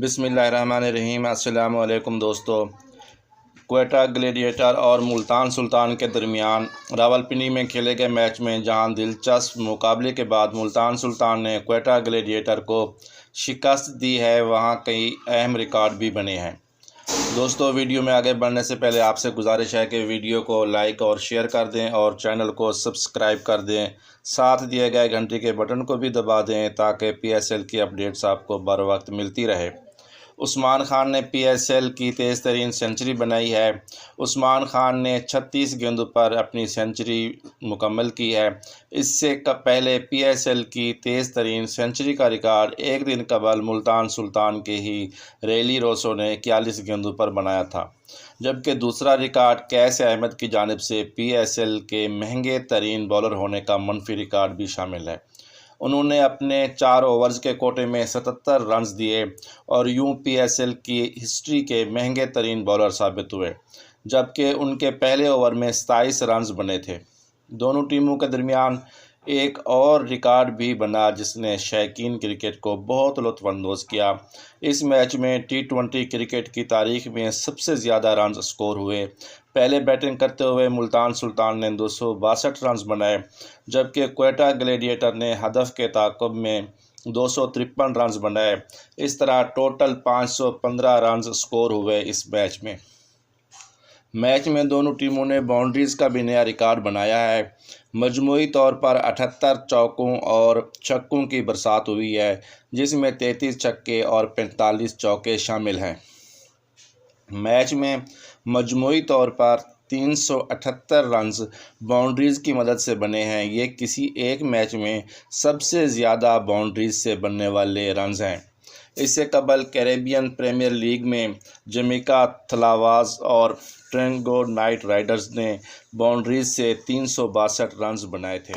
بسم اللہ الرحمن الرحیم۔ السلام علیکم دوستو۔ کوئٹہ گلیڈیٹر اور ملتان سلطان کے درمیان راولپنڈی میں کھیلے گئے میچ میں جہاں دلچسپ مقابلے کے بعد ملتان سلطان نے کوئٹہ گلیڈیٹر کو شکست دی ہے، وہاں کئی اہم ریکارڈ بھی بنے ہیں۔ دوستو، ویڈیو میں آگے بڑھنے سے پہلے آپ سے گزارش ہے کہ ویڈیو کو لائک اور شیئر کر دیں اور چینل کو سبسکرائب کر دیں، ساتھ دیے گئے گھنٹی کے بٹن کو بھی دبا دیں تاکہ پی ایس ایل کی اپڈیٹس آپ کو بر وقت ملتی رہے۔ عثمان خان نے پی ایس ایل کی تیز ترین سنچری بنائی ہے۔ عثمان خان نے 36 گیندوں پر اپنی سنچری مکمل کی ہے۔ اس سے پہلے پی ایس ایل کی تیز ترین سنچری کا ریکارڈ ایک دن قبل ملتان سلطان کے ہی ریلی روسو نے 41 گیندوں پر بنایا تھا، جبکہ دوسرا ریکارڈ کیس احمد کی جانب سے پی ایس ایل کے مہنگے ترین بولر ہونے کا منفی ریکارڈ بھی شامل ہے۔ انہوں نے اپنے 4 اوورز کے کوٹے میں 77 رنز دیے اور یوں پی ایس ایل کی ہسٹری کے مہنگے ترین بولر ثابت ہوئے، جبکہ ان کے پہلے اوور میں 27 رنز بنے تھے۔ دونوں ٹیموں کے درمیان ایک اور ریکارڈ بھی بنا جس نے شائقین کرکٹ کو بہت لطف اندوز کیا۔ اس میچ میں T20 کرکٹ کی تاریخ میں سب سے زیادہ رنز سکور ہوئے۔ پہلے بیٹنگ کرتے ہوئے ملتان سلطان نے 262 رنز بنائے، جبکہ کوئٹہ گلیڈیٹر نے ہدف کے تعاقب میں 253 رنز بنائے۔ اس طرح ٹوٹل 515 رنز سکور ہوئے۔ اس میچ میں دونوں ٹیموں نے باؤنڈریز کا بھی نیا ریکارڈ بنایا ہے۔ مجموعی طور پر 78 چوکوں اور چھکوں کی برسات ہوئی ہے، جس میں 33 چھکے اور 45 چوکے شامل ہیں۔ میچ میں مجموعی طور پر 378 رنز باؤنڈریز کی مدد سے بنے ہیں۔ یہ کسی ایک میچ میں سب سے زیادہ باؤنڈریز سے بننے والے رنز ہیں۔ اس سے قبل کیریبین پریمیئر لیگ میں جمیکا تھلاواز اور ٹرینگو نائٹ رائڈرز نے باؤنڈریز سے 362 رنز بنائے تھے۔